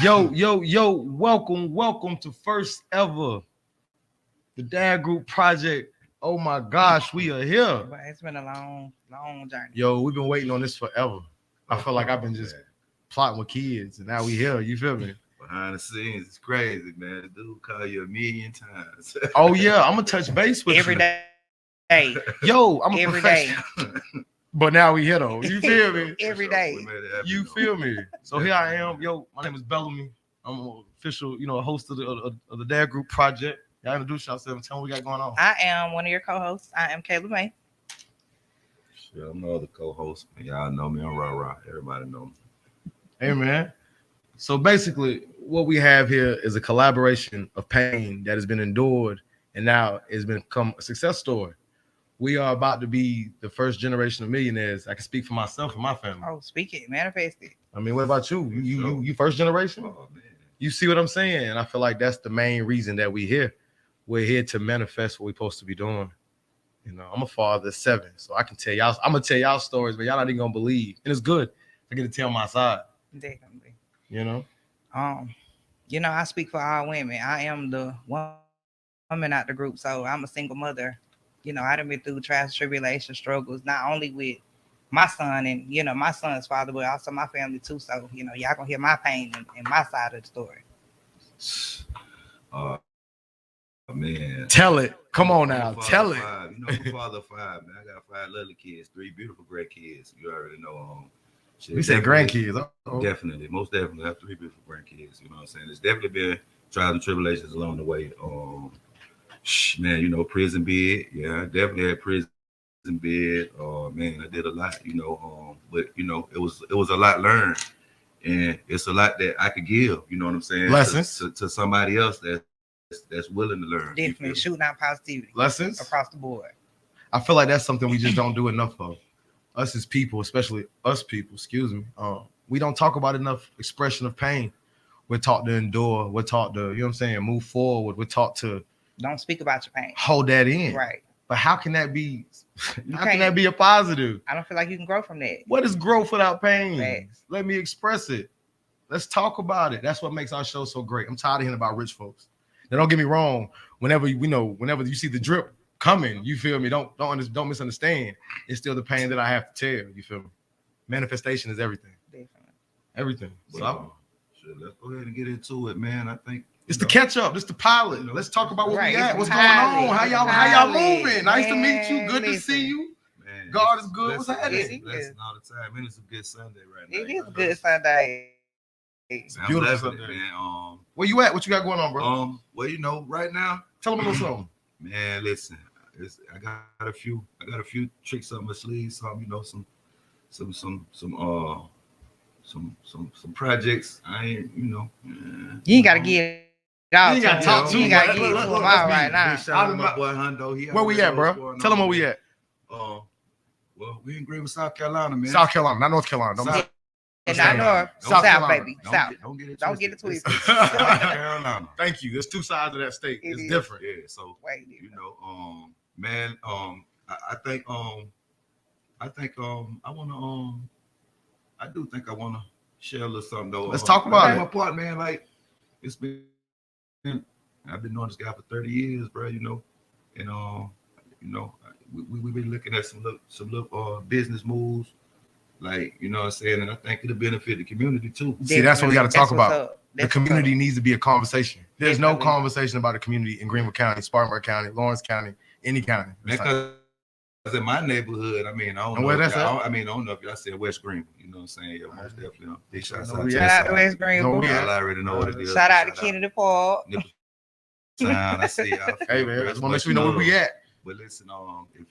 Yo, welcome to first ever the Dad Group Project. Oh my gosh, we are here. But it's been a long journey. Yo, we've been waiting on this forever. I feel like I've been just plotting with kids, and now we here. You feel me? Behind the scenes, it's crazy, man. Dude call you a million times. Oh yeah, I'm gonna touch base with Every you day. Yo, I'm a Every day. professional. But now we here though. You feel me? Every day. You feel me? So here I am. Yo, my name is Bellamy. I'm an official, host of the Dad Group Project. Y'all introduce yourself and tell me what we got going on. I am one of your co-hosts. I am Cala May. Shit, I'm the other co-host. Y'all know me. I'm RahRah. Everybody know me. Hey man. So basically, what we have here is a collaboration of pain that has been endured and now has become a success story. We are about to be the first generation of millionaires. I can speak for myself and my family. Oh, speak it, manifest it. I mean, what about you? You first generation? Oh, man. You see what I'm saying? And I feel like that's the main reason that we're here. We're here to manifest what we're supposed to be doing. I'm a father of 7, so I can tell y'all. I'm gonna tell y'all stories, but y'all not even gonna believe. And it's good. I get to tell my side. Definitely. I speak for all women. I am the woman out the group, so I'm a single mother. I done been through trials, tribulations, struggles, not only with my son and, my son's father, but also my family too. So, y'all gonna hear my pain and my side of the story. Man. Tell it. Come on now. Tell it. I'm a father of 5, man. I got 5 lovely kids, 3 beautiful great kids. You already know. We said grandkids. Definitely. Most definitely. I have 3 beautiful grandkids. You know what I'm saying? There's definitely been trials and tribulations along the way. Man, prison bed. Yeah, I definitely had prison bed. Man, I did a lot, but it was a lot learned. And it's a lot that I could give, you know what I'm saying? Lessons to somebody else that's willing to learn. Definitely shooting out positivity. Lessons across the board. I feel like that's something we just don't do enough of. Us as people, especially us people, we don't talk about enough expression of pain. We're taught to endure. We're taught to, move forward. We're taught to don't speak about your pain. Hold that in. Right. But how can that be? How can that be a positive? I don't feel like you can grow from that. What is growth without pain? Thanks. Let me express it. Let's talk about it. That's what makes our show so great. I'm tired of hearing about rich folks. Now, don't get me wrong. Whenever you see the drip coming, you feel me? Don't misunderstand. It's still the pain that I have to tell. You feel me? Manifestation is everything. Definitely. Everything. Let's go ahead and get into it, man. I think it's the catch up. It's the pilot. Let's talk about where we at. What's going on? How y'all moving? Nice to meet you. Good to see you. Man, God is good. What's happening? Blessing all the time. Man, it's a good Sunday right now. It is a good Sunday. It's beautiful Sunday. Man. Where you at? What you got going on, bro? Well, right now, tell them a little something. Man, listen, I got a few tricks up my sleeve. Some projects. I ain't, You ain't gotta get out. You ain't gotta talk to. You ain't gotta get to them out right now. Shout out my boy Hondo. Where we at, bro? Tell them where we at. Well, we in Greenville, South Carolina, man. South Carolina, not North Carolina. Not North, South, baby. South. Don't get it twisted. South Carolina. Thank you. There's 2 sides of that state. It's different. Yeah. So man, I think I do think I wanna share a little something though. Let's talk about it. My part, man. Like it's been. I've been knowing this guy for 30 years, bro. And we've been looking at some little business moves, like what I'm saying, and I think it'll benefit the community too. See, that's what we got to talk about. The community needs to be a conversation. There's no conversation about the community in Greenville County, Spartanburg County, Lawrence County, any county. Because in my neighborhood, I don't know. I don't know if y'all said West Greenville. You know what I'm saying? Yeah, most definitely. Big shout out to West Greenville. I already know what it is. Shout out to Kennedy Park. I see y'all. Hey man, I just want to let you know where we at. But listen,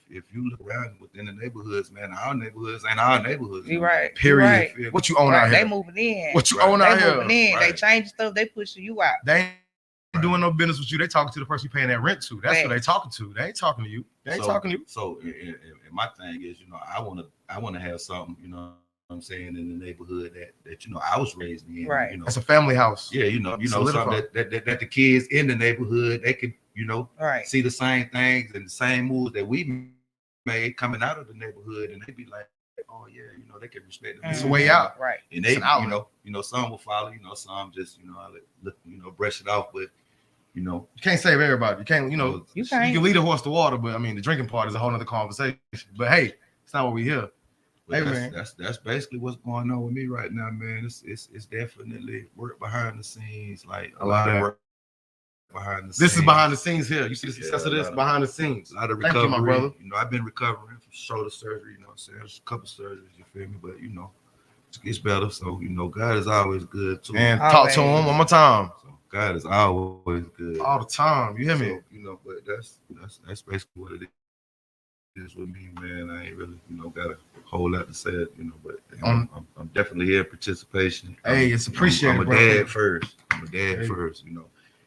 if you look around within the neighborhoods, man, our neighborhoods ain't our neighborhoods. You right. Period. Right. What you own out here? They moving in. What you own out here? They moving in. They changing stuff. They pushing you out. They ain't doing no business with you. They talking to the person you paying that rent to. That's what they talking to. They ain't talking to you. They ain't talking to you. So, and my thing is, I want to have something, what I'm saying, in the neighborhood that I was raised in. Right. It's a family house. Yeah, something that the kids in the neighborhood, they could, see the same things and the same moves that we made coming out of the neighborhood, and they be like, oh yeah, they can respect It's a the way out. Right. And It's they, an outlet. some will follow, some just, I look, brush it off, but You can't save everybody. You can't, You you can't. can lead a horse to water, but I mean, the drinking part is a whole other conversation. But hey, it's not what we hear. But Hey, that's, man. that's basically what's going on with me right now, man. It's definitely work behind the scenes, like I a love lot of that. work behind the scenes. This is behind the scenes here. You see the success Yeah, of this behind the scenes. A lot of Thank recovery. you, my brother. I've been recovering from shoulder surgery. I'm saying there's a couple surgeries. You feel me? But it's better. So God is always good too. And talk to him one more time. So God is always good All the time. You hear me? So, but that's basically what it is with me, man. I ain't really, got a whole lot to say, but I'm definitely here participation. Hey, it's appreciated. I'm a bro. dad first. Hey. First,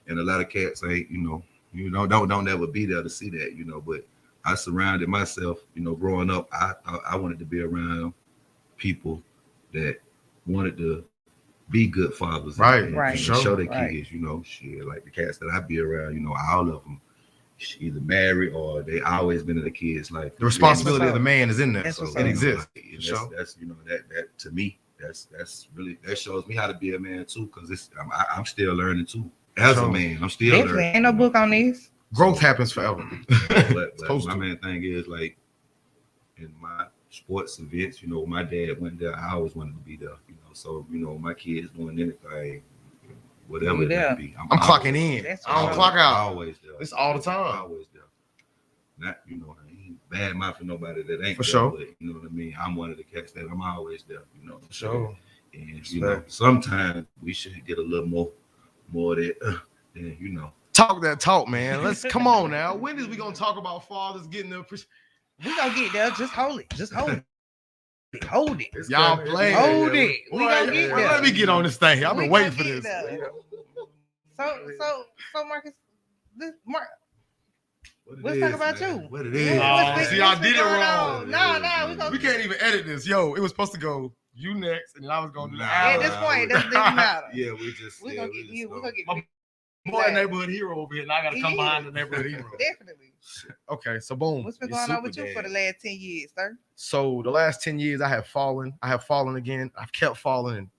and a lot of cats ain't, don't ever be there to see that, but I surrounded myself, growing up, I wanted to be around people that wanted to be good fathers, Right, and, right. and Sure. show their Right. kids, shit, like the cats that I be around, all of them either married or they always been in the kids' life. The responsibility of the man is in there. That's So what's it up. exists. That's, Sure. that's that to me, that's really, that shows me how to be a man too, because I'm still learning too. As Sure. a man, I'm still Definitely learning. ain't no book on this. Growth happens forever. But Supposed my to. main thing is, like, in my sports events, my dad went there. I always wanted to be there, So, my kids doing anything, whatever it Yeah. may be. I'm clocking in. That's I don't what clock out. Always there. It's all the time. Always there. Not, I ain't bad mouthing nobody that ain't For there, sure. but you know what I mean. I'm one of the cats that I'm always there, For sure. And sometimes we should get a little more of that, than Talk that talk, man. Let's come on now. When is we gonna talk about fathers getting the appreciation? We gonna get there. Just hold it. Just hold it. Hold it. Y'all play. Hold it. We gonna get there. Let me get on this thing here. I've been We waiting gonna for get this. there. So Marcus, let's talk about you. What it Yeah, is. what's see, been- I what's been did it going wrong. on? No, we gonna We can't even edit this. Yo, it was supposed to go you next, and then I was gonna do the At hour. this point, it doesn't matter. Yeah, we just We gonna get you. We gonna get My boy, neighborhood hero over here, and I gotta come He behind is. the neighborhood hero. Definitely. Okay, so boom. What's been You're going on with super you for the dad. last 10 years, sir? So the last 10 years, I have fallen. I have fallen again. I've kept falling. And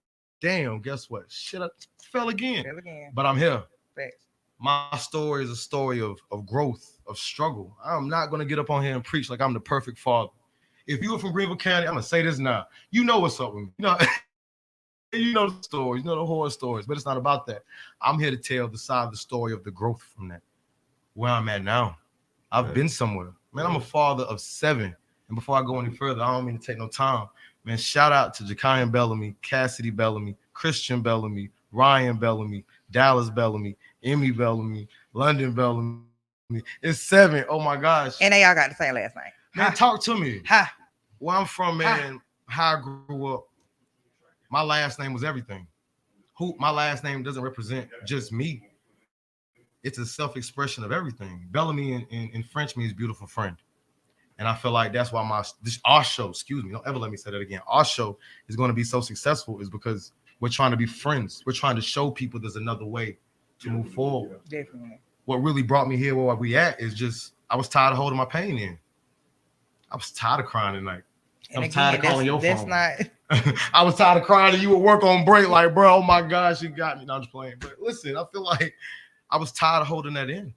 damn, guess what? Shit, I fell again. Tell again. But I'm here. Facts. My story is a story of growth, of struggle. I'm not going to get up on here and preach like I'm the perfect father. If you were from Greenville County, I'm going to say this now. You know what's up with me. You know the stories, the horror stories, but it's not about that. I'm here to tell the side of the story of the growth from that. Where I'm at now. I've been somewhere. Man, I'm a father of 7. And before I go any further, I don't mean to take no time. Man, shout out to Ja'Kian Bellamy, Cassidy Bellamy, Christian Bellamy, Ryan Bellamy, Dallas Bellamy, Emmy Bellamy, London Bellamy. It's 7. Oh my gosh. And they all got the same last name. Man, talk to me. Ha. Where I'm from, man, how I grew up, my last name was everything. My last name doesn't represent just me. It's a self-expression of everything. Bellamy in French means beautiful friend. And I feel like that's why our show, excuse me, don't ever let me say that again. Our show is going to be so successful is because we're trying to be friends. We're trying to show people there's another way to move forward. Definitely. What really brought me here where we at is just, I was tired of holding my pain in. I was tired of crying at night. And I'm tired of calling your that's phone. not. I was tired of crying and you would work on break like, bro, oh my gosh, you got me. No, I'm just playing. But listen, I feel like I was tired of holding that in.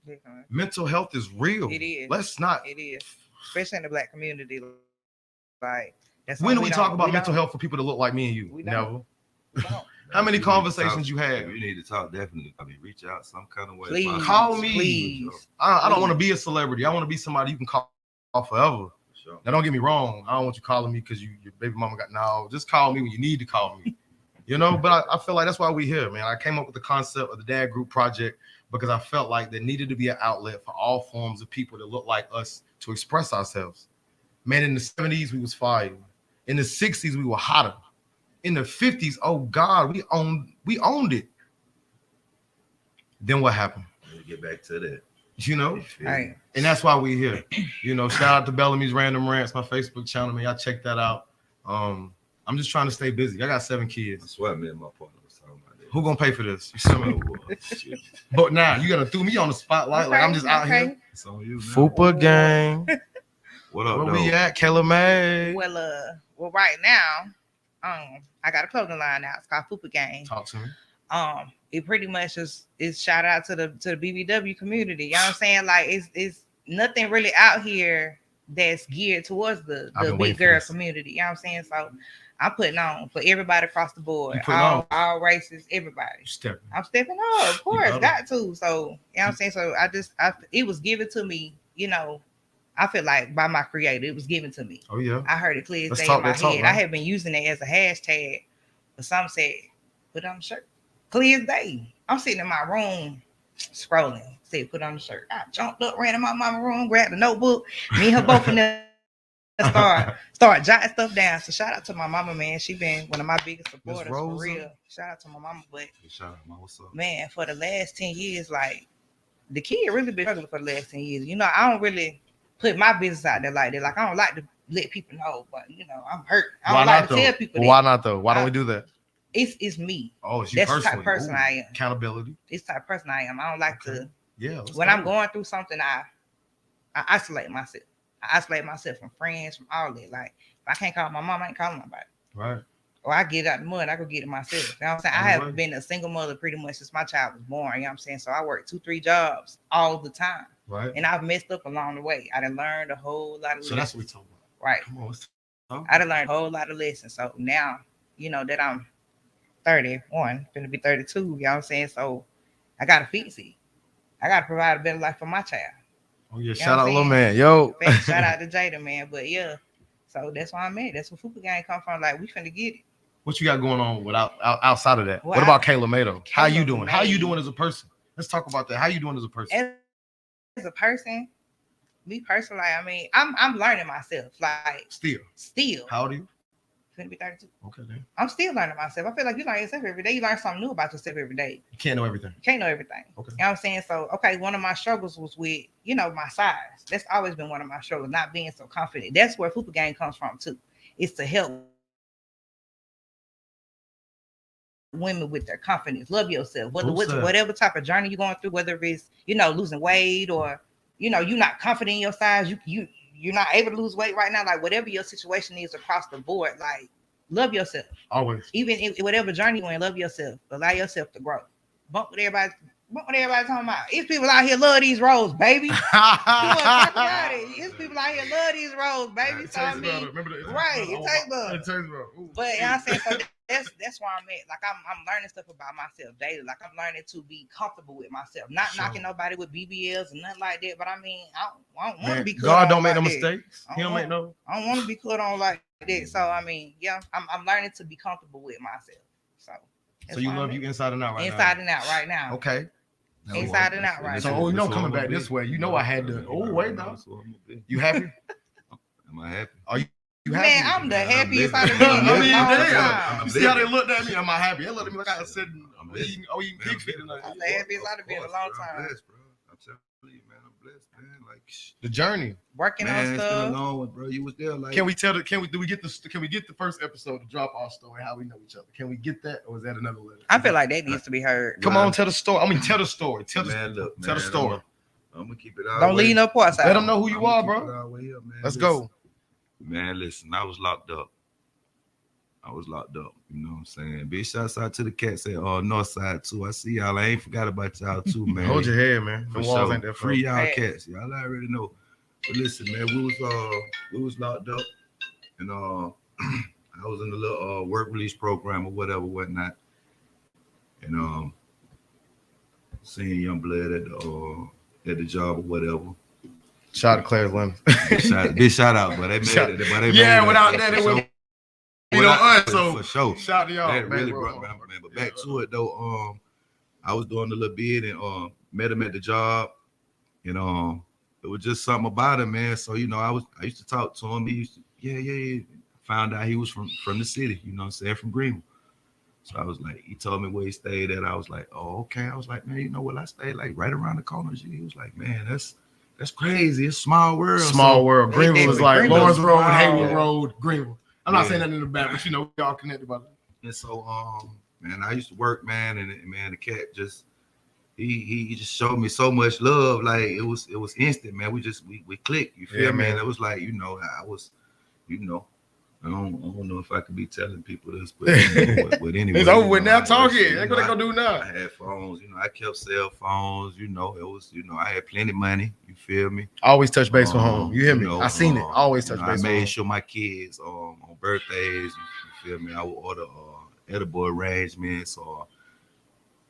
Definitely. Mental health is real. It is. Let's not. It is, especially in the Black community. Like that's When do something we talk about we mental don't. health for people that look like me and you? We don't. Never. We don't. How many You need to conversations talk. you had? You need to talk, definitely. I mean, reach out some kind of way. Please. Call me. Please. I don't want to be a celebrity. I want to be somebody you can call forever. Sure. Now, don't get me wrong. I don't want you calling me because your baby mama got no. Just call me when you need to call me. But I feel like that's why we're here, man. I came up with the concept of the Dad Group Project because I felt like there needed to be an outlet for all forms of people that look like us to express ourselves. Man, in the 70s, we was fire. In the 60s, we were hotter. In the 50s, oh God, we owned it. Then what happened? We'll get back to that. Right. And that's why we're here. Shout out to Bellamy's Random Rants, my Facebook channel, man. Y'all check that out. I'm just trying to stay busy. I got 7 kids. That's what me and my partner was talking about. Who gonna pay for this? You see me? Shit. But now you gotta throw me on the spotlight. Like I'm just out here. It's on you, man. Fupa gang. What up, Where though? we at, Cala May? Well, right now, I got a clothing line now. It's called Fupa Gang. Talk to me. It pretty much is shout out to the BBW community. You know what I'm saying? Like it's nothing really out here that's geared towards the big girl community. You know what I'm saying? So I'm putting on for everybody across the board, all races, everybody. I'm stepping up, of course, got to. So you know what I'm saying? So it was given to me, you know. I feel like by my creator, it was given to me. Oh yeah. I heard it clear as day in my head. I have been using it as a hashtag, but some said put on the shirt. Clear as day. I'm sitting in my room scrolling. Said put on the shirt. I jumped up, ran in my mama's room, grabbed a notebook. Me and her both in there start jotting stuff down. So shout out to my mama, man. She been one of my biggest supporters for real. Shout out to my mama. But shout out, Mama. What's up? Man, for the last 10 years, like the kid really been struggling for the last 10 years. You know, I don't really put my business out there like that. Like I don't like to let people know, but you know, I'm hurt. I don't like to tell people. Why not though? Why don't we do that? It's me. Oh, it's you That's personally. the type of person I am. Accountability. It's the type of person I am. I don't like to. Yeah. When I'm going through something, I isolate myself. I isolate myself from friends, from all that. Like if I can't call my mom, I ain't calling nobody. Right. Or I get out the mud, I go get it myself. You know what I'm saying? I have been a single mother pretty much since my child was born. You know what I'm saying? So I work 2-3 jobs all the time. Right. And I've messed up along the way. I done learned a whole lot of lessons. So that's what we talking about. Right. Come on. I done learned a whole lot of lessons. So now, you know, that I'm 31, gonna be 32, you know what I'm saying? So I gotta fix it. I gotta provide a better life for my child. Oh yeah, shout out little man. Yo. Shout out to Jada, man. But yeah. So that's why I'm at. That's where Fupa Gang come from. Like we finna get it. What you got going on without outside of that? What about Cala May though? How you doing? How you doing as a person? Let's talk about that. How you doing as a person? As a person, me personally, I mean, I'm learning myself. Like still. How old are you? Gonna be 32. Okay, then. I'm still learning myself. I feel like you learn yourself every day. You learn something new about yourself every day. You can't know everything. Okay. You know what I'm saying? So, okay, one of my struggles was with, you know, my size. That's always been one of my struggles, not being so confident. That's where Fupa Gang comes from too. It's to help women with their confidence. Love yourself. Whatever type of journey you're going through, whether it's, you know, losing weight or, you know, you're not confident in your size, you're not able to lose weight right now. Like whatever your situation is across the board, like love yourself. Always. Even in whatever journey you're in, love yourself. Allow yourself to grow. Bump what everybody's talking about. These people out here love these roles, baby. You want to talk about it. These people out here love these roles, baby. So I mean, right, it takes love. But you know what I'm saying? So that's where I'm at. Like I'm learning stuff about myself daily. Like I'm learning to be comfortable with myself. Not knocking nobody with BBLs and nothing like that. But I mean, I don't want to be cut God on don't make like no that. mistakes. He don't make no. I don't want to be cut on like that. So I mean, yeah, I'm learning to be comfortable with myself. So you love you inside and out right now. Inside and out right now. Okay. Inside and out right now. So you know coming back this way, you know I had to. Oh wait now. You happy? Am I happy? Are you happy? Man, I'm the happiest I've been. You see how they looked at me? Am I happy? They looked at me like I said, "Oh, you pig feet tonight." I'm the happiest I've been in a long time. I'm blessed, bro. I'm telling you, man, I'm blessed, man. Like the journey, working on stuff. It's been a long one, bro. You was there, like. Can we get the first episode to drop our story? How we know each other? Can we get that, or is that another letter? I feel like that needs to be heard. Come on, tell the story. Tell the story. Tell the story. I'm gonna keep it out. Don't leave no parts out. Let them know who you are, bro. Let's go. Man, listen, I was locked up. You know what I'm saying? Big shouts out to the cats at North Side too. I see y'all. I ain't forgot about y'all too, man. Hold your head, man. The walls ain't that free y'all cats. Y'all already know. But listen, man, we was locked up, and I was in the little work release program or whatnot, and seeing young blood at the job or whatever. Shout out to Claire Lemon. Big shout out, but they made it. Yeah, without that, it would. You know us, so for sure. Shout to y'all. That really brought me, man. But back to it though, I was doing a little bid and met him at the job, and it was just something about him, man. So you know, I used to talk to him. He used to, yeah. Found out he was from the city, you know what I'm saying, from Greenville. So I was like, he told me where he stayed at. I was like, oh, okay. I was like, man, you know what? I stayed like right around the corner. He was like, man, that's crazy. It's small world. Small world. Greenville is like Lawrence Road, Haywood Road, Greenville. I'm not saying that in the back, but you know, we all connected by that. And so, man, I used to work, man, and man, the cat just, he just showed me so much love. Like it was instant, man. We clicked. You feel Yeah, me? man. And it was like, I was, I don't know if I could be telling people this, but, but anyway, It's over with now. I Talk actually, it. That's what they gonna do now. I had phones, I kept cell phones, it was, I had plenty of money. You feel me? Always touch base with home. You hear me? I seen it. Always touch I base with made home. sure my kids on birthdays, you feel me? I would order edible arrangements or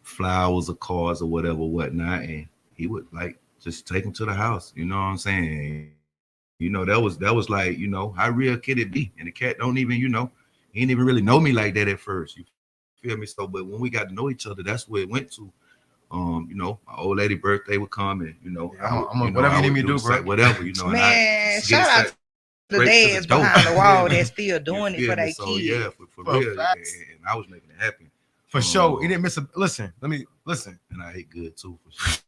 flowers or cards or whatever, whatnot, and he would like just take them to the house. You know what I'm saying? That was like, how real can it be? And the cat don't even, he didn't even really know me like that at first. You feel me? So, but when we got to know each other, that's where it went to. My old lady birthday would come, and whatever you need me to do, bro. Whatever, and Man, shout out the dads behind the wall that's still doing it for their so, kids. Yeah, for real, and I was making it happen. For sure. He didn't miss a listen. Let me listen. And I ate good too, for sure.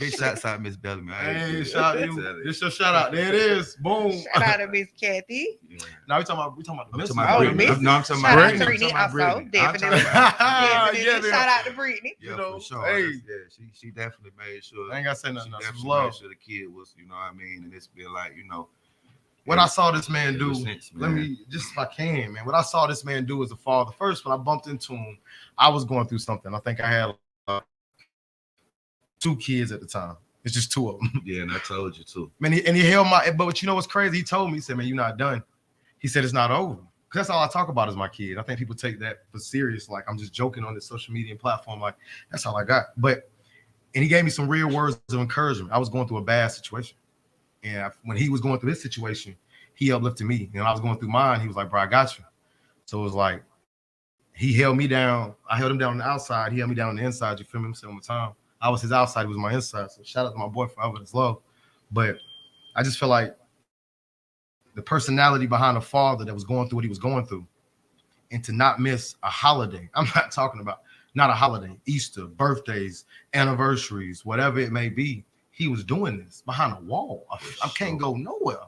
Big shots out, Miss Bellamy. Hey, shout out you. This your shout out. There it is. Boom. Shout out to Miss Kathy. Yeah. Now we talking about the Miss. No, I'm talking about Shout out to Brittany. Brittany also. Definitely. Yeah, Shout out to Brittany. Yeah, for sure. Hey. Yeah, she definitely made sure. I ain't gotta say nothing. She Else. definitely Love. made sure the kid was, you know what I mean, and it's been like, What I saw this man do, sense, let me just if I can, man. What I saw this man do as a father. First, when I bumped into him, I was going through something. I think I had 2 kids at the time. It's just 2 of them. Yeah, and I told you too. Man, he held my. But you know what's crazy? He told me, he said, "Man, you're not done." He said, "It's not over." Because that's all I talk about is my kid. I think people take that for serious. Like I'm just joking on this social media platform. Like that's all I got. And he gave me some real words of encouragement. I was going through a bad situation. And when he was going through this situation, he uplifted me. And I was going through mine. He was like, "Bro, I got you." So it was like, he held me down. I held him down on the outside. He held me down on the inside. You feel me? I'm saying all the time. I was his outside. He was my inside. So shout out to my boy for all of his love. But I just feel like the personality behind a father that was going through what he was going through, and to not miss a holiday. I'm not talking about not a holiday, Easter, birthdays, anniversaries, whatever it may be. He was doing this behind a wall. I can't go nowhere.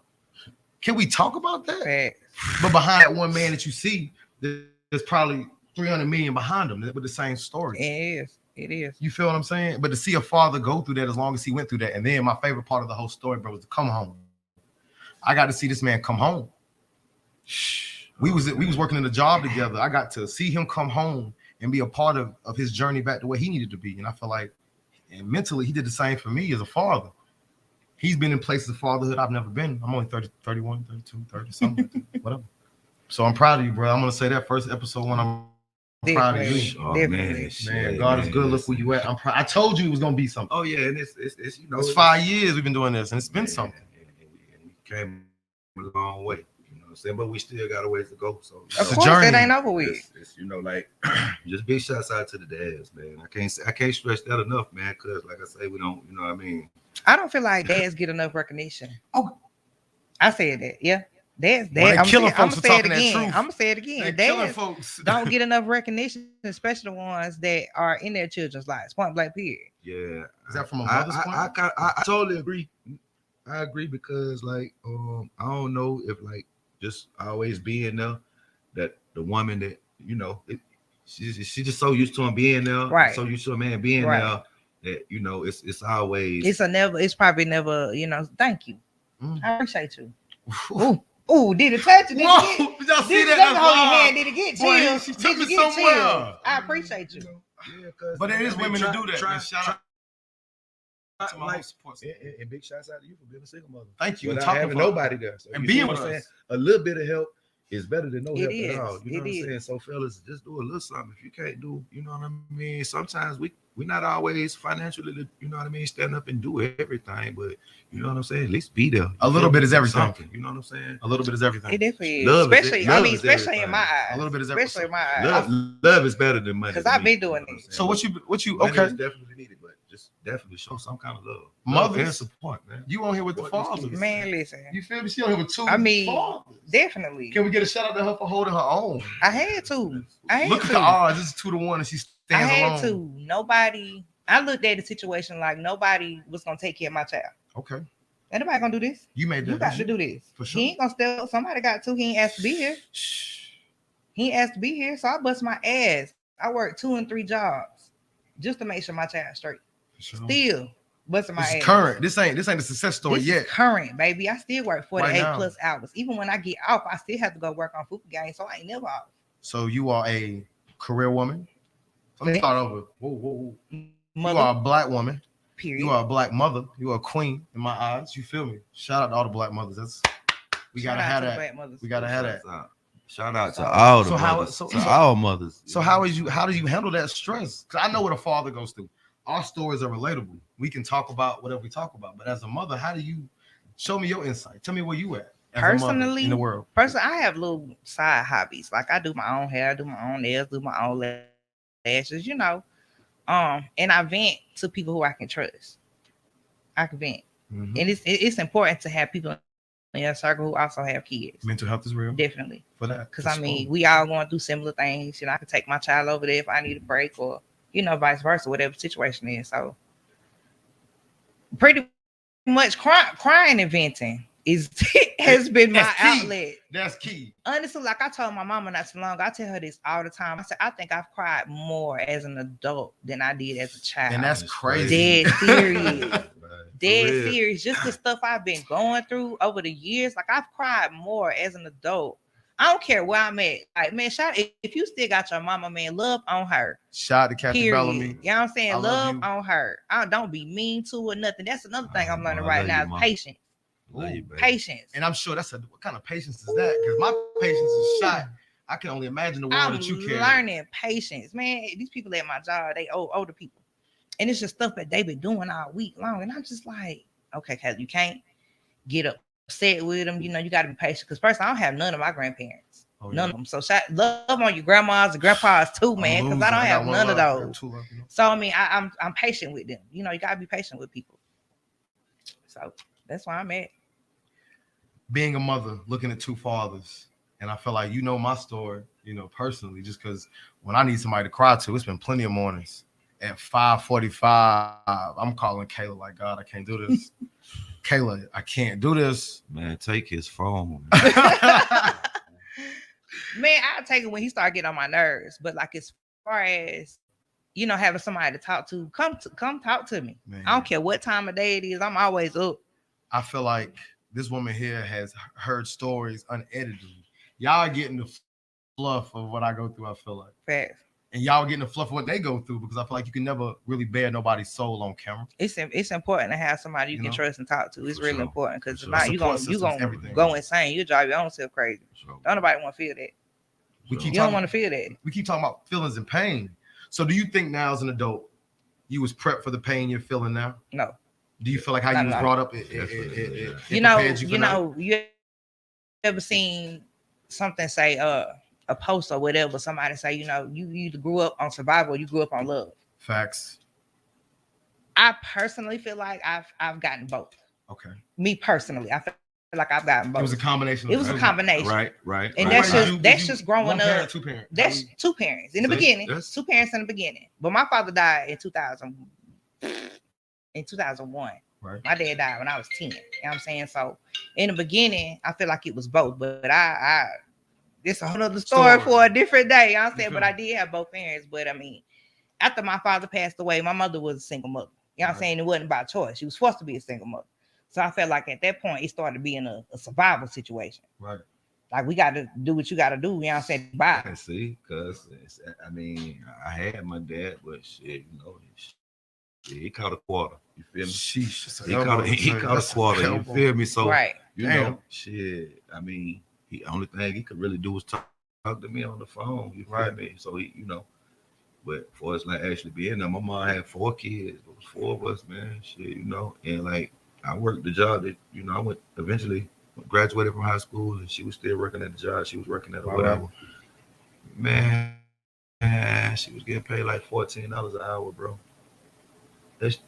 Can we talk about that? Right. But behind that one man that you see, there's probably 300 million behind him with the same story. It is. You feel what I'm saying? But to see a father go through that as long as he went through that, and then my favorite part of the whole story, bro, was to come home. I got to see this man come home. We was working in a job together. I got to see him come home and be a part of his journey back to where he needed to be. And I feel like, and mentally, he did the same for me as a father. He's been in places of fatherhood I've never been. I'm only 30, 31, 32, 30, something like that, whatever. So I'm proud of you, bro. I'm going to say that first episode when I'm proud of you. Oh, man, God is good. Look where you at. I'm proud. I told you it was going to be something. Oh, yeah, and it's it's 5 years we've been doing this, and it's been something. And we came a long way. You know what I'm saying? But we still got a ways to go. So of course, it ain't over with. It's like just big shouts out to the dads, man. I can't stress that enough, man. Because like I say, we don't, you know what I mean. I don't feel like dads get enough recognition. Oh, I said that. Yeah, dads. I'm gonna say it again. I'm gonna say it again. Dads don't get enough recognition, especially the ones that are in their children's lives. Point blank. Period. Yeah. Is that from a mother's point? I totally agree. I agree because like I don't know if like just always being there, that the woman that she just so used to him being there, right? So used to a man being there that it's always it's probably never thank you. I appreciate you. Ooh, did it touch you? Did y'all see that? Hold your hand. Did it get chills? She Did you get chills? I appreciate you. But it is women to do that. Shout out to my support. And big shouts out to you for being a single mother. Thank you. Without having nobody there. So and being with us. A little bit of help is better than no help at all. You know what I'm saying? So fellas, just do a little something. If you can't do, you know what I mean? Sometimes we're not always financially, you know what I mean, stand up and do everything, but you know what I'm saying? At least be there. A little bit is everything. You know what I'm saying? A little bit is everything. It definitely is. Especially in my eyes. A little bit is everything. Especially in my eyes. Love is better than money. Because I've been doing it. So what you money okay? Is definitely needed, but just definitely show some kind of love. Mothers and support, man. You on here with the fathers. Man, listen. You feel me? She on here with 2 fathers. Definitely. Can we get a shout out to her for holding her own? I had to. Look at the odds. This is 2-1 and she stands alone. I had to. Nobody. I looked at the situation like nobody was gonna take care of my child. Okay. Ain't nobody gonna do this. You made that. You got to do this. For sure. He ain't gonna step. Somebody got to. He ain't asked to be here. He ain't asked to be here, so I bust my ass. I worked 2 and 3 jobs. just to make sure my child's straight. Sure. Still busting my This is ass. current. This ain't a success story This yet. is current, baby. I still work 48 Right now. plus hours. Even when I get off, I still have to go work on football games, so I ain't never off. So you are a career woman. Let me start over. Whoa. Mother, You are a black woman. period. You are a black mother. You are a queen in my eyes. You feel me? Shout out to all the black mothers. We Shout gotta out have to the that. black mothers. We gotta have that. Shout out to So- all the so how- mothers. so- to so- all mothers. So how do you handle that stress? Because I know what a father goes through. Our stories are relatable. We can talk about whatever we talk about. But as a mother, how do you show me your insight? Tell me where you at as a mother Personally, in the world. I have little side hobbies. Like I do my own hair, I do my own nails, do my own lashes, and I vent to people who I can trust. I can vent. Mhm. And it's important to have people in your circle who also have kids. Mental health is real Definitely. for that. Because It's I mean, cool. we all going through similar things. I can take my child over there if I need a break, or vice versa, whatever the situation is. So pretty much crying and venting has been my That's key. outlet. That's key. Honestly, like I told my mama not too long ago, I tell her this all the time. I said, I think I've cried more as an adult than I did as a child. And that's crazy. dead serious. Man, Dead for real. serious. Just the stuff I've been going through over the years. Like I've cried more as an adult. I don't care where I'm at. Like, man, if you still got your mama, man, love on her. Shout out to Kathy Period. Bellamy. You know what I'm saying? I love Love you. on her. Don't be mean to her, nothing. That's another thing I'm learning I right love now you, is Mama. patience. Love you, baby. Patience. And I'm sure what kind of patience is that? Because my patience is shot. I can only imagine the world I'm that you carry. learning patience, man. These people at my job, they older people, and it's just stuff that they been doing all week long, and I'm just like, okay, cause you can't get upset with them. You got to be patient. Because first, I don't have none of my grandparents, Oh, none of them. So love on your grandmas and grandpas too, man. Because I don't have none of those. So I mean, I'm patient with them. You gotta be patient with people. So that's why I'm at. Being a mother, looking at two fathers, and I feel like my story, personally, just because when I need somebody to cry to, it's been plenty of mornings. At 5:45, I'm calling Cala like, God, I can't do this. Cala, I can't do this. Man, take his phone. Man, I'll take it when he start getting on my nerves. But like as far as having somebody to talk to, come talk to me. Man. I don't care what time of day it is. I'm always up. I feel like this woman here has heard stories unedited. Y'all are getting the fluff of what I go through, I feel like. Facts. And y'all are getting the fluff of what they go through, because I feel like you can never really bear nobody's soul on camera. It's important to have somebody you can trust and talk to. It's For really sure. important, because For if not, sure. you Support gonna systems, everything. go insane. You drive your own self crazy. So, Don't nobody want to feel that. We keep You don't talking, want to feel that. we keep talking about feelings and pain. So do you think now as an adult, you was prepped for the pain you're feeling now? No. Do you feel like how No, you was no. brought up? You ever seen something say a post or whatever, somebody say, you either grew up on survival or you grew up on love. Facts. I personally feel like I've gotten both. Okay. Me personally, I feel like I've gotten both. It was a combination. It was a combination. right. And right. that's just growing one up. Parent, two parents. That's two parents in the See, beginning. that's- Two parents in the beginning. But my father died in 2001. Right. My dad died when I was 10. You know what I'm saying? So in the beginning, I feel like it was both. But I it's a whole other story for a different day. You know what I'm saying? But I did have both parents. But I mean, after my father passed away, my mother was a single mother. You know what I'm saying? It wasn't by choice. She was forced to be a single mother. So I felt like at that point, it started being a survival situation. Right. Like, we got to do what you got to do. You know what I'm saying? Bye. I see, because I mean, I had my dad, but shit, he caught a quarter. You feel me? Sheesh. He caught a quarter. You feel me? So Right. you Damn. know, shit. I mean, the only thing he could really do was talk to me on the phone. You feel Right. me? So but for us like actually being there, my mom had 4 kids. It was 4 of us, man. Shit, and like I worked the job that I went eventually graduated from high school, and she was still working at the job she was working at or whatever. Man, she was getting paid like $14 an hour, bro.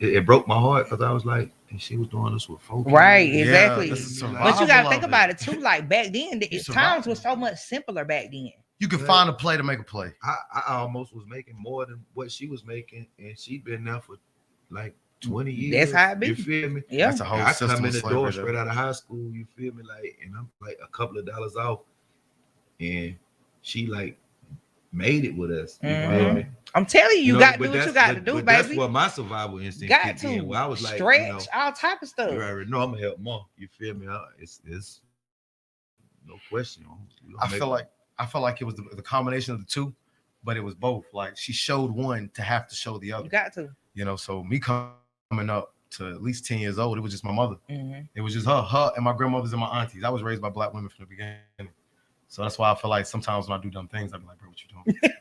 It broke my heart because I was like, and she was doing this with 4 kids. Right, exactly. Yeah, But you got to think about it too. Like back then, You times were so much simpler back then. You could find a play to make a play. I almost was making more than what she was making, and she'd been there for like 20 years. That's how it be. You feel me? Yeah. That's a whole I system come in of the slavery door there. straight out of high school, you feel me? Like, and I'm like a couple of dollars off, and she like made it with us. You Mhm. feel me? I'm telling you, you know, got to but do what you that's- got to but- do, but baby. That's what my survival instinct Got kicked in. to Where I was like, stretch all type of stuff. you already know I'm gonna help mom. You feel me? It's no question. I felt like it was the combination of the two, but it was both. Like she showed one to have to show the other. You got to. You know, so me coming up to at least 10 years old, it was just my mother. Mm-hmm. It was just her and my grandmothers and my aunties. I was raised by black women from the beginning. So that's why I feel like sometimes when I do dumb things, I be like, bro, what you doing?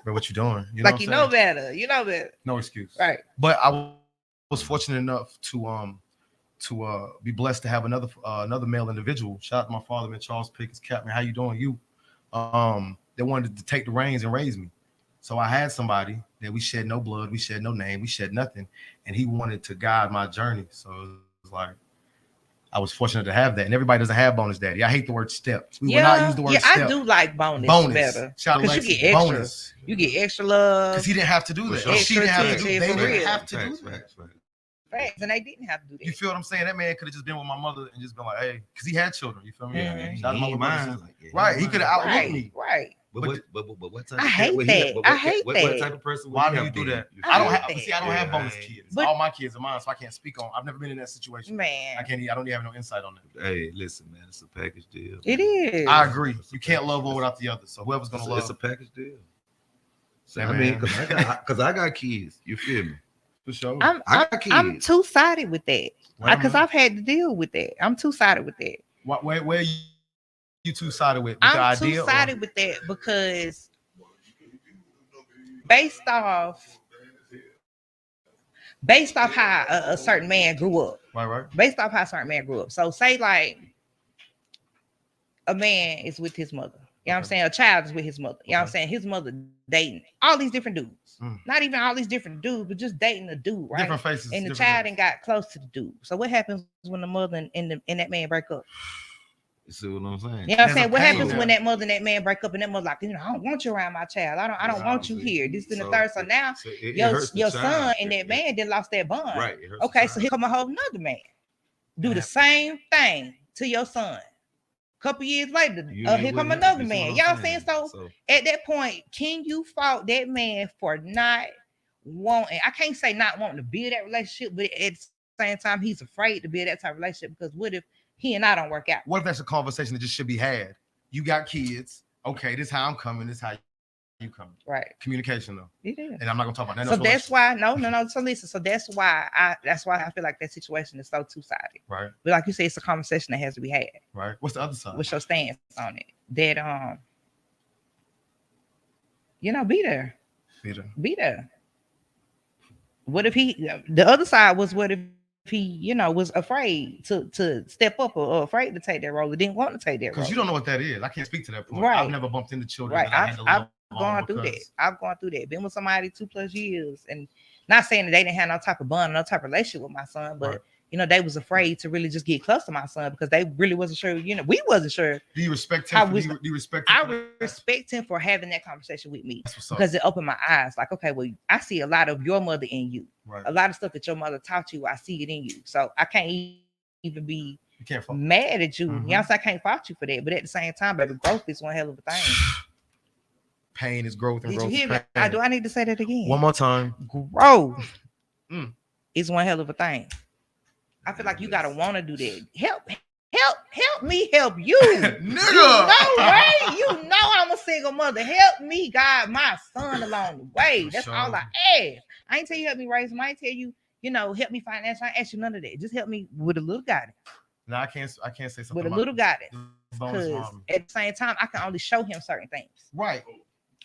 Bro, what you doing? You know Like, you know better. You know better. No excuse. Right. But I was fortunate enough to be blessed to have another male individual. Shout out to my father, man, Charles Pickens, Captain. How you doing? You they wanted to take the reins and raise me. So I had somebody that we shed no blood, we shed no name, we shed nothing, and he wanted to guide my journey. So it was like I was fortunate to have that. And everybody doesn't have bonus daddy. I hate the word step. We will not use the word step. I do like bonus better. Shout out Because you Lexi. get extra. Bonus. You get extra love. Because he didn't have to do that. Sure. She didn't have to do. They For didn't real. have to do that. Facts. Facts, and they didn't have to do that. You feel what I'm saying? That man could have just been with my mother and just been like, hey, because he had children. You feel me? Mhm. Shout out to my He little mine. brothers. Like, yeah, Right. He could have outlooked me. Right. But what type I of hate what that. I hate what that. type of person would Why he do you have do been? that? You I don't feel have. me? See, I don't have bonus kids. But- All my kids are mine, so I can't speak on. I've never been in that situation. Man. I don't even have no insight on that. Hey, listen, man, it's a package deal. It is. I agree. You can't love one without the other. So whoever's gonna love, It's a package deal. So, Yeah, I mean, man. because I got kids. You feel me? for sure. I got kids. I'm two-sided with that. Wait a Because minute. I've had to deal with that. I'm two-sided with that. Where you two-sided with the I'm idea? two-sided with that because based off how a certain man grew up. Right. Based off how a certain man grew up. So say like a man is with his mother. You know what I'm saying? A child is with his mother. You know what I'm saying? His mother dating all these different dudes. Not even all these different dudes, but just dating a dude, right? Different faces. And the different child faces. ain't got close to the dude. So what happens when the mother and that man break up? You see what I'm saying? You know what I'm There's saying? a What pain happens there. when that mother and that man break up and that mother like, I don't want you around my child. I don't want you here. This and the third. So now it your hurts the son child. and that man then lost that bond. Right. It hurts the Okay, so child. here come a whole nother man. Do Yeah. the same thing to your son. Couple years later, You ain't here with come him. another You see man. what Y'all I'm saying? So at that point, can you fault that man for not wanting? I can't say not wanting to build that relationship, but at the same time, he's afraid to build that type of relationship because what if he and I don't work out? What if that's a conversation that just should be had? You got kids. Okay, this is how I'm coming. This is how you coming. Right. Communication though. It is. And I'm not gonna talk about that. So that's why no. So listen. So that's why I feel like that situation is so two-sided. Right. But like you say, it's a conversation that has to be had. Right. What's the other side? What's your stance on it? That be there. Theater. Be there. What if the other side was what if he, was afraid to step up or afraid to take that role or didn't want to take that role? Because you don't know what that is. I can't speak to that point. Right. I've never bumped into children. Right. That I had to love I've gone through that. I've gone through that. Been with somebody 2+ years and not saying that they didn't have no type of bond, no type of relationship with my son, but they was afraid to really just get close to my son because they really wasn't sure, we wasn't sure. Do you respect him? Do you respect him? I respect him for having that conversation with me That's what's up. because it opened my eyes. Like, okay, well, I see a lot of your mother in you. Right. A lot of stuff that your mother taught you, I see it in you. So I can't even be You can't fuck. mad at you. Mhm. You know, so I can't fault you for that. But at the same time, baby, growth is one hell of a thing. Pain is growth and Did growth you hear is me? pain. Do I need to say that again? One more time. Growth Mm. is one hell of a thing. I feel like you gotta want to do that. Help me help you. Nigga. You know, right? You know I'm a single mother. Help me guide my son along the way. For That's sure. all I ask. I ain't tell you help me raise him. I ain't tell you, help me financially. I ain't ask you none of that. Just help me with a little guidance. No, I can't say something. With a about little guidance. bonus Because mom. at the same time, I can only show him certain things. Right.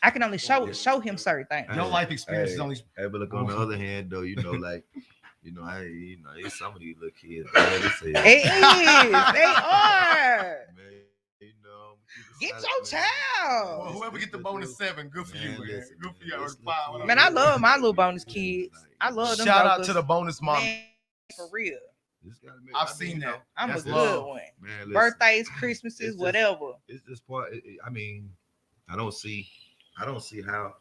I can only show him certain things. Your life experience is only. Hey, but look on the other hand, though, it's some of these little kids. Man, It is. They are. Man, Get your child. Well, whoever get the bonus 7, good for you, man. listen, Good for you. man, Or listen, 5. Man, I love my little bonus kids. I love them. Shout out jokers. to the bonus mom. Man, for real. I've seen that. I'm That's a good love. one. Man, listen, Birthdays, it's Christmases, just- whatever. It's just part. I mean, I don't see how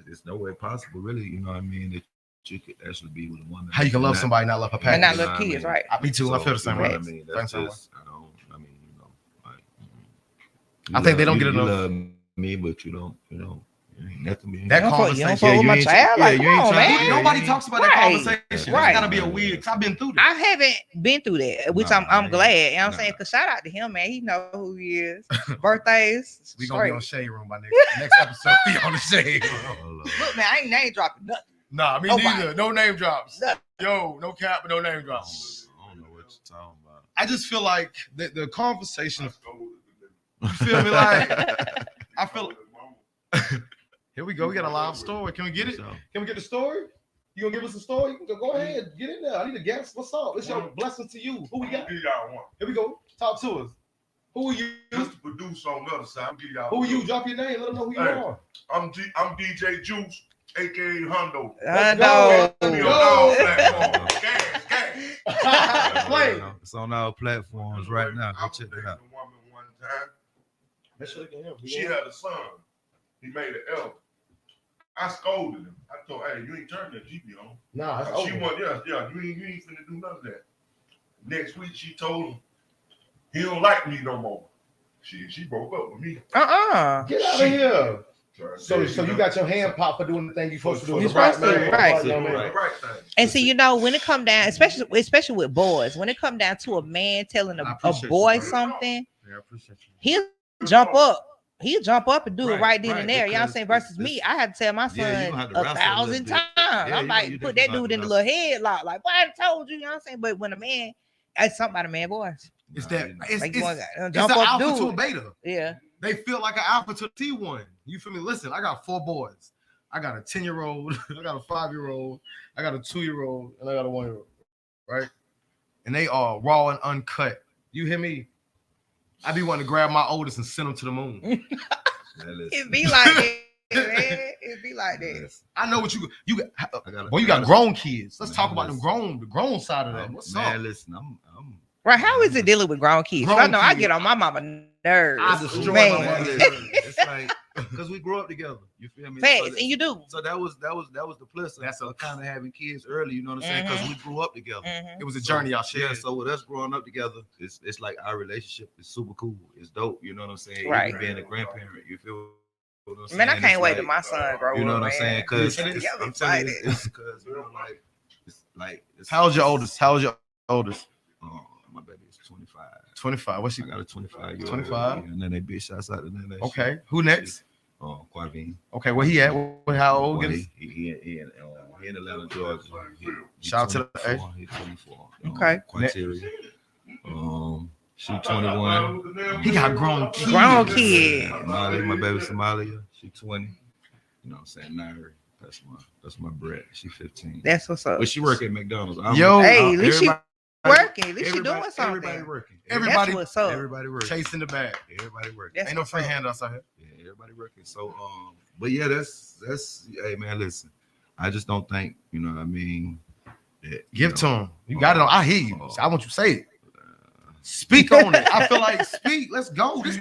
it's no way possible, really. You know what I mean? That you could actually be with a woman. How you can love somebody and not love her And package. not you know love what I kids, mean? right? Me too. I feel the same you know way. what I mean, that's Same way. just. I think they don't get you enough. love me, but you don't. Ain't nothing. Man. That You don't fuck conversation. with my ain't- child. yeah, Like, you come ain't on, trying- man. yeah, Nobody you talks about Right. that conversation. That's Right. gotta be a weird. Cause I've been through that. I haven't been through that, which Nah, I'm man. glad. You know what I'm Nah. saying? Cause shout out to him, man. He know who he is. Birthdays. We gonna be straight. on Shade Room by next episode. Be on the Shade Room. Oh, Lord. Look, man, I ain't name dropping nothing. Nah, me Nobody. neither. No name drops. Nothing. Yo, no cap, but no name I drops. don't know what you're talking about. I just feel like the conversation. You feel me? Like I feel. Here we go. We got a live story. Can we get it? So, Can we get the story? You gonna give us a story? Go ahead, get in there. I need a guess. What's up? It's your blessing to you. Who we got? Give y'all one. Here we go. Talk to us. Who are you? Just the producer on the other side. Give y'all Who are you? one. Drop your name. Let them know who you Hey. are. I'm DJ Juice, aka Hondo. I go. know. Let me on Yo. all platforms. Gas. Play. it's on our platforms right now. Go I was check it dating out. a woman one time. Make sure you can hear me. She had a son. He made an elder. I scolded him. I told her, hey, you ain't turning the GB on. Nah, it's She over. went, yeah, you ain't finna do none of that. Next week, she told him, he don't like me no more. She broke up with me. Get out of here. So Yeah, you got your hand popped for doing the thing you supposed to do. For The the right supposed to, man, right. young man. the right thing. And see, you know, when it come down, especially with boys, when it come down to a man telling I a appreciate boy you, bro. something, Yeah, I appreciate you. he'll jump up. He'll jump up and do it Right, right then right, and there. You know what I'm because saying? Versus me, it's- I had to tell my Yeah, you son gonna have to a wrestle a little 1,000 bit. times. Yeah, I'm you like, definitely put that have dude to in the wrestle. little headlock. Like, boy, I told you, you know what I'm saying? But when a man, it's something about a man voice. It's Nah, that. you know. It's Like, it's, boy, it's jump the up, alpha to a dude. beta. Yeah. They feel like an alpha to a T1. You feel me? Listen, I got 4 boys. I got a 10-year-old, I got a 5-year-old, I got a 2-year-old, and I got a 1-year-old. Right? And they are raw and uncut. You hear me? I be wanting to grab my oldest and send them to the moon. Man, listen. It be like that, man. It be like that. Listen, I know what you got. I gotta- Boy, you I got gotta- grown kids. Let's Man, talk about listen. the grown side of that. What's man, up? listen, I'm Right? How is it dealing with grown kids? Grown I know I kids. get on my mama nerves. I destroy man. my mother. It's like because we grew up together. You feel me? Facts, and you do. So that was the plus of That's a- kind of having kids early. You know what I'm saying? Because we grew up together. Mhm. It was a journey y'all Yeah. shared. So with us growing up together, it's like our relationship is super cool. It's dope. You know what I'm saying? Right. Even being a grandparent, you feel. What I'm Man, I saying? can't It's wait like, till my son grow up. You know what I'm man. saying? Because I'm I'm telling excited. you, it's because you know, like it's like. It's, How's your oldest? How's your oldest? Oh, my baby is 25. 25. What's she? I got a 25 year 25? old. And then they bitch shouts out to them. Okay. Who next? Quavine. Okay, where he at? How old? Well, Is he in Atlanta, Georgia. He Shout out to the 24, He 24. Okay. Criteria. She 21. he got grown kids. Grown kid. Somalia, my baby Somalia. She 20. You know what I'm saying? Nairi. That's my bread. She 15. That's what's up. But she work at McDonald's. Yo. Hey, at least she everybody- working. At least she everybody- doing something. Everybody working. Everybody- That's what's up. Everybody working. Chasing the bag. Everybody working. That's Ain't no what's free up. handouts out here. Yeah, everybody working. So, but yeah, that's. Hey, man, listen. I just don't think you know what I mean. That, Give to him. You got it on. I hear you. I want you to say it. uh, Speak on it. I feel like speak. Let's go. This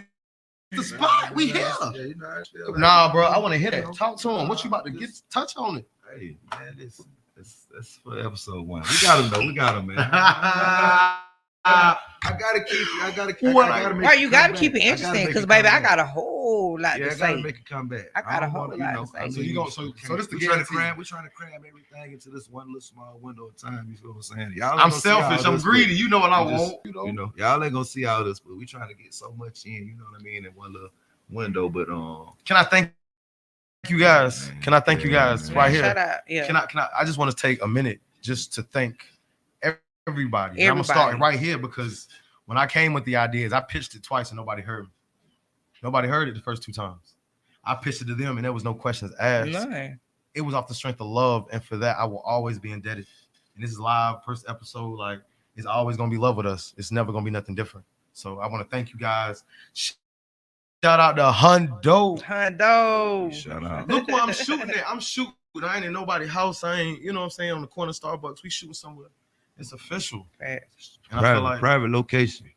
the spot. We here. Yeah, you know, I feel like- Nah, bro. I want to hear that. Talk to him. What you about to get? Touch on it. Hey, man, listen. That's for episode 1. We got him though. We got him, man. I gotta keep. I gotta keep. Well, I gotta make Right, you gotta come keep back. it I gotta interesting make because, it baby, come I back. got a whole lot Yeah, to I gotta say. make it come back. I got a don't whole wanna, lot you know, to say. I mean, So you gon- so this the we're trying to guarantee. cram. We're trying to cram everything into this one little small window of time. You feel what I'm saying? Y'all ain't I'm gonna see all selfish. I'm this, but greedy. You know what I we just- want. You know, y'all ain't gonna see all this, but we trying to get so much in. You know what I mean? In one little window, but Can I thank you guys? Can I thank you guys Yeah, right Man, shout here? out. Yeah. Can I? I just want to take a minute just to thank everybody. And I'm gonna start Everybody. right here because when I came with the ideas, I pitched it twice and nobody heard me. Nobody heard it the first 2 times. I pitched it to them and there was no questions asked. None. It was off the strength of love, and for that I will always be indebted. And this is live, first episode. Like it's always gonna be love with us. It's never gonna be nothing different. So I want to thank you guys. Shout out to Hundo. Hundo. shout out. Look where I'm shooting at. I'm shooting. I ain't in nobody's house. I ain't, you know what I'm saying, on the corner of Starbucks. We shooting somewhere. It's official. Facts. And I feel like Private location.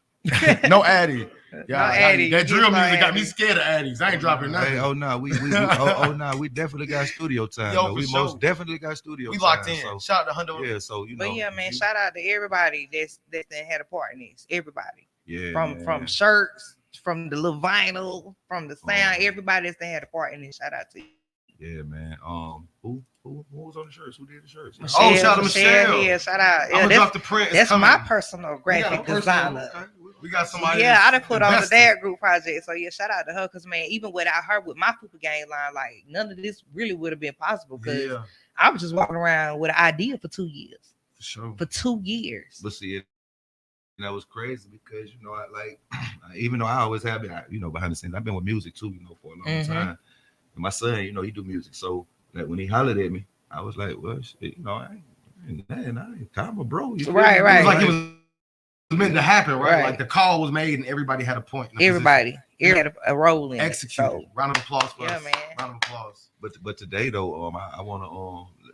no Addy. No Addy. That You drill get no music got me Addy. scared of Addies. I ain't dropping nothing. Hey, oh no, we definitely got studio time. Yo, though. for We sure. most definitely got studio we time. locked in. So, Shout out to Hundo. yeah, so you know. But yeah, man, you- shout out to everybody that had a part in this. Everybody. yeah, From shirts, from the little vinyl, from the sound, everybody that's had a part in this. Shout out to you. Yeah, man. Who was on the shirts? Who did the shirts? Yeah. Michelle, shout out to Michelle. Yeah, shout out. I'm Yeah, gonna drop the print. It's that's coming. my personal We got a graphic personal- designer. Okay. We got somebody. Yeah, I done that's put on the invested. Dad Group project. So yeah, shout out to her because man, even without her with my Fupa Gang line, like none of this really would have been possible because Yeah, I was just walking around with an idea for 2 years. for sure. For 2 years. But see, and that was crazy because I like, even though I always have been, behind the scenes, I've been with music too, for a long Mhm. time. And my son, he do music, so like when he hollered at me, I was like, well, shit, I ain't karma, bro. You feel Right, me? right. It was like it was meant to happen, right? Right. Like the call was made and everybody had a point. In the Everybody had a role in position. it. Executed. So, Round of applause for yeah, us. man. Round of applause. But today though, I want to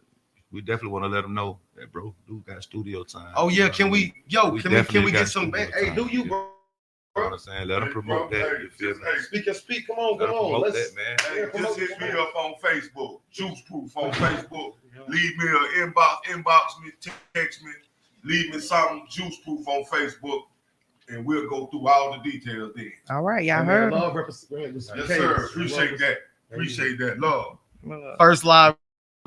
we definitely want to let them know that bro, dude got studio time. Oh yeah, can we? Yo, We can we definitely get got some? studio Hey, time. do you, You bro? know what I'm saying? Let them promote that. You feel me? Speak. Come on, Let them promote Let's. that, man. Hey, just hit me up on Facebook, Juice Proof on Facebook. Leave me an inbox me, text me, leave me something, Juice Proof on Facebook, and we'll go through all the details then. all right, y'all Hey, man, heard. love Yes, sir. Appreciate that. Appreciate that. Love. First live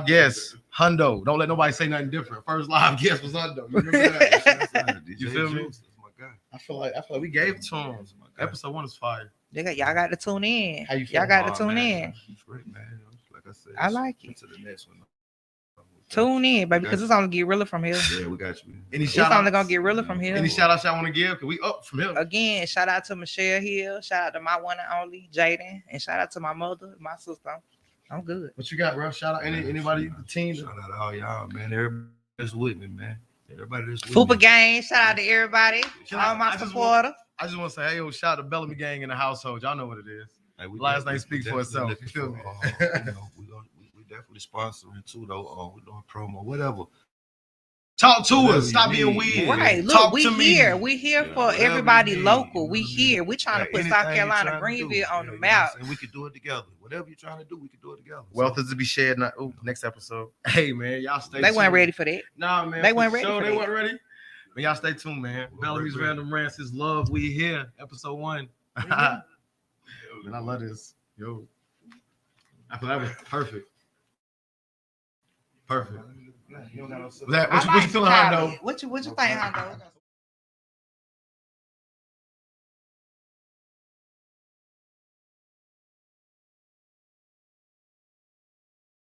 guest, Hundo. Don't let nobody say nothing different. First live guest was Hundo. You remember that? DJ You feel me? Juice, that's my guy. I feel like we gave it to him. That's my guy. Episode 1 is fire. Y'all got to tune in. How you feel? Y'all got to Oh, tune man, in. it's great, man. Like I said, I like it. To the next one. Tune in, baby, because it's only get realer from here. Yeah, we got you. Any It's shout only outs? gonna get realer from here. Any shout outs y'all want to give? Cause we up from here. Again, shout out to Michelle Hill, shout out to my one and only Jaden, and shout out to my mother, my sister. I'm good. What you got, bro? Shout out anybody, the team. Shout out to all y'all, man. Everybody that's with me, man. Everybody that's with Fupa me. Gang, shout out to everybody, all my supporters. I just want to say, hey, yo, shout out to Bellamy Gang in the household. Y'all know what it is. Hey, Last name speaks for itself. You feel me? We definitely sponsoring too, though. We're doing promo, whatever. Talk to Whatever us. Stop you being need. weird. Right, look, Talk we to here. me. We here Yeah, for whatever everybody you need, local. you We know what I here. mean? We trying to Like, put anything South you're Carolina, trying to Greenville do, on yeah, the you know what I'm map. saying? We could do it together. Whatever you're trying to do, we could do it together. Wealth is to be shared. Next episode. Hey, man, y'all stay They tuned. weren't ready for that. Nah, man. They for weren't ready sure, for They that. weren't ready. But y'all stay tuned, man. Bellamy's ready. Random Rants is love. We here. Episode 1. Yeah. Man, I love this. Yo. I thought that was perfect. Perfect. Was that, what you feeling, Hondo? What you think, Hondo?